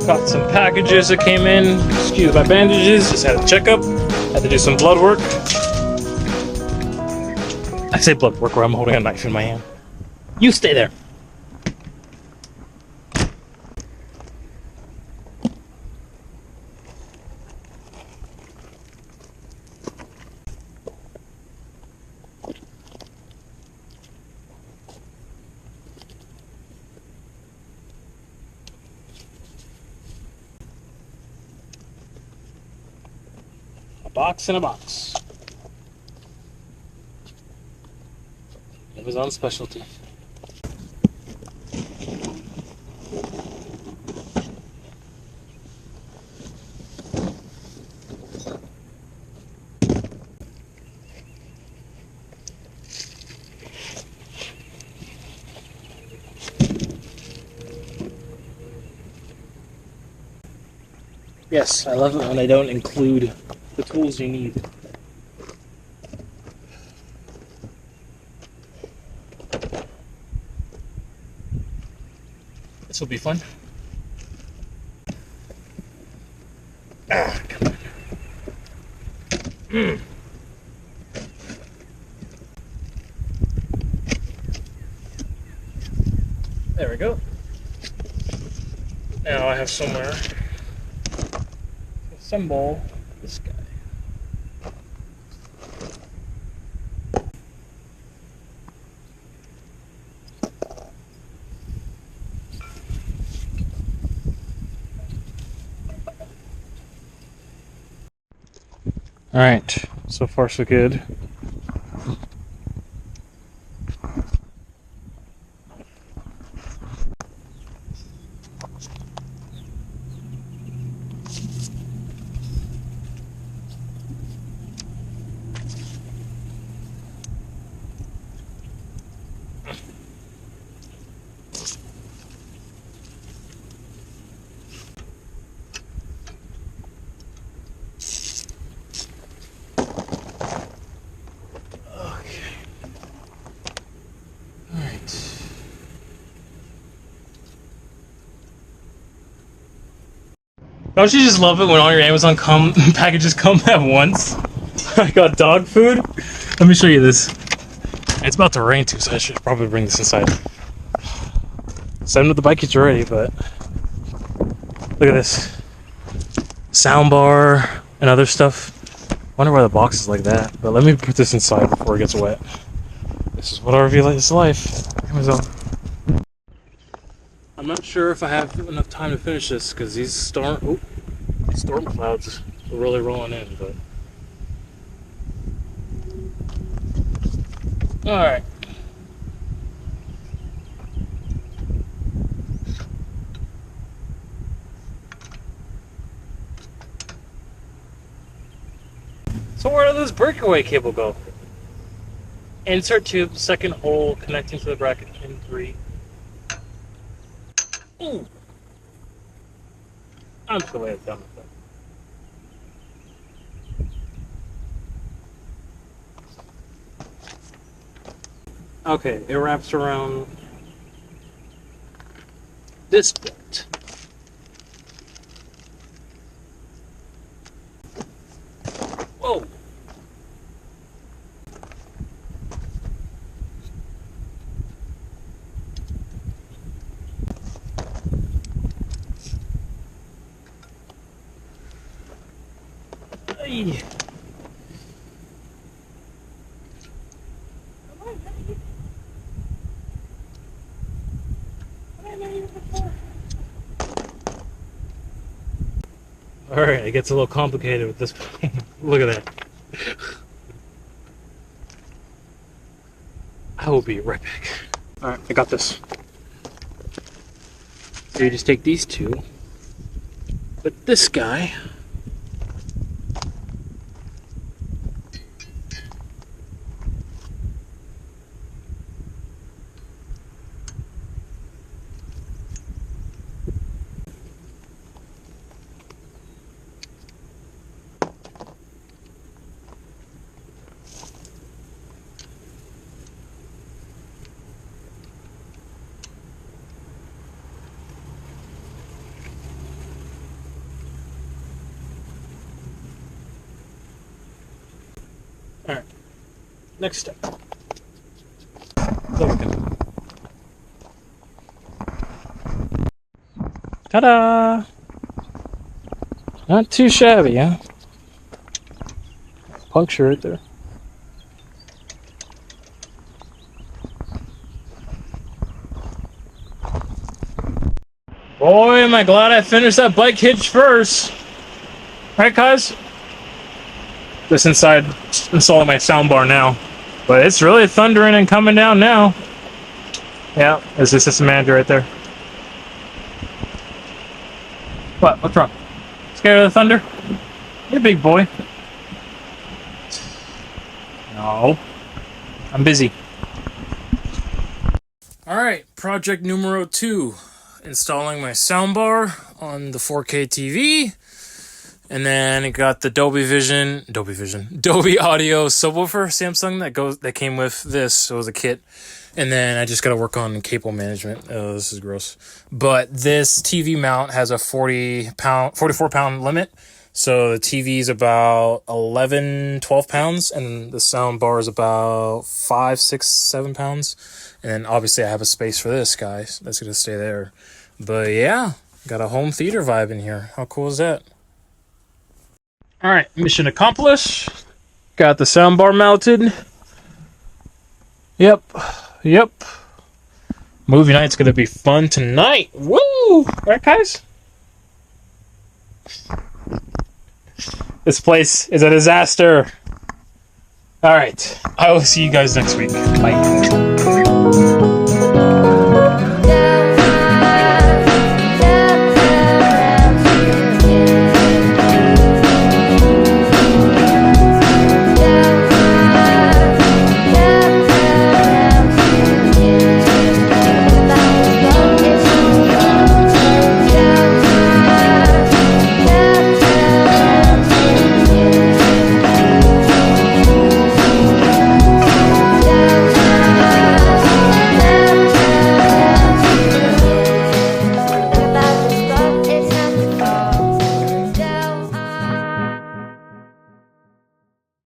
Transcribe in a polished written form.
Got some packages that came in. Excuse my bandages. Just had a checkup. Had to do some blood work. I say blood work where I'm holding a knife in my hand. You stay there. Box in a box. Amazon specialty. Yes, I love it when I don't include the tools you need. This will be fun. Ah, come on. There we go. Now I have somewhere to assemble this guy. Alright, so far so good. Don't you just love it when all your Amazon packages come at once? I got dog food. Let me show you this. It's about to rain too, so I should probably bring this inside. Same with the bike kits already, but look at this. Soundbar and other stuff. Wonder why the box is like that. But let me put this inside before it gets wet. This is what RV is life. Amazon. I'm not sure if I have enough time to finish this because these storm clouds are really rolling in, but alright. So where did this breakaway cable go? Insert tube, second hole connecting to the bracket pin 3. Ooh. I'm just gonna lay it down with that. Okay, it wraps around this bit. Whoa! Hey. Alright, it gets a little complicated with this. Look at that. I will be right back. Alright, I got this. So you just take these two, but this guy Alright. Next step. So we can... Ta-da! Not too shabby, huh? Puncture right there. Boy, am I glad I finished that bike hitch first. Right, guys? Just inside installing my soundbar now. But it's really thundering and coming down now. Yeah, there's the system manager right there. What? What's wrong? Scared of the thunder? You're a big boy. No. I'm busy. Alright, project numero 2. Installing my soundbar on the 4K TV. And then it got the Dolby Audio subwoofer Samsung that came with this. So it was a kit. And then I just got to work on cable management. Oh, this is gross. But this TV mount has a 44 pound limit. So the TV is about 12 pounds. And the sound bar is about 5, 6, 7 pounds. And then obviously I have a space for this, guys. That's going to stay there. But yeah, got a home theater vibe in here. How cool is that? Alright, mission accomplished. Got the soundbar mounted. Yep. Movie night's gonna be fun tonight. Woo! Right, guys? This place is a disaster. Alright, I will see you guys next week. Bye.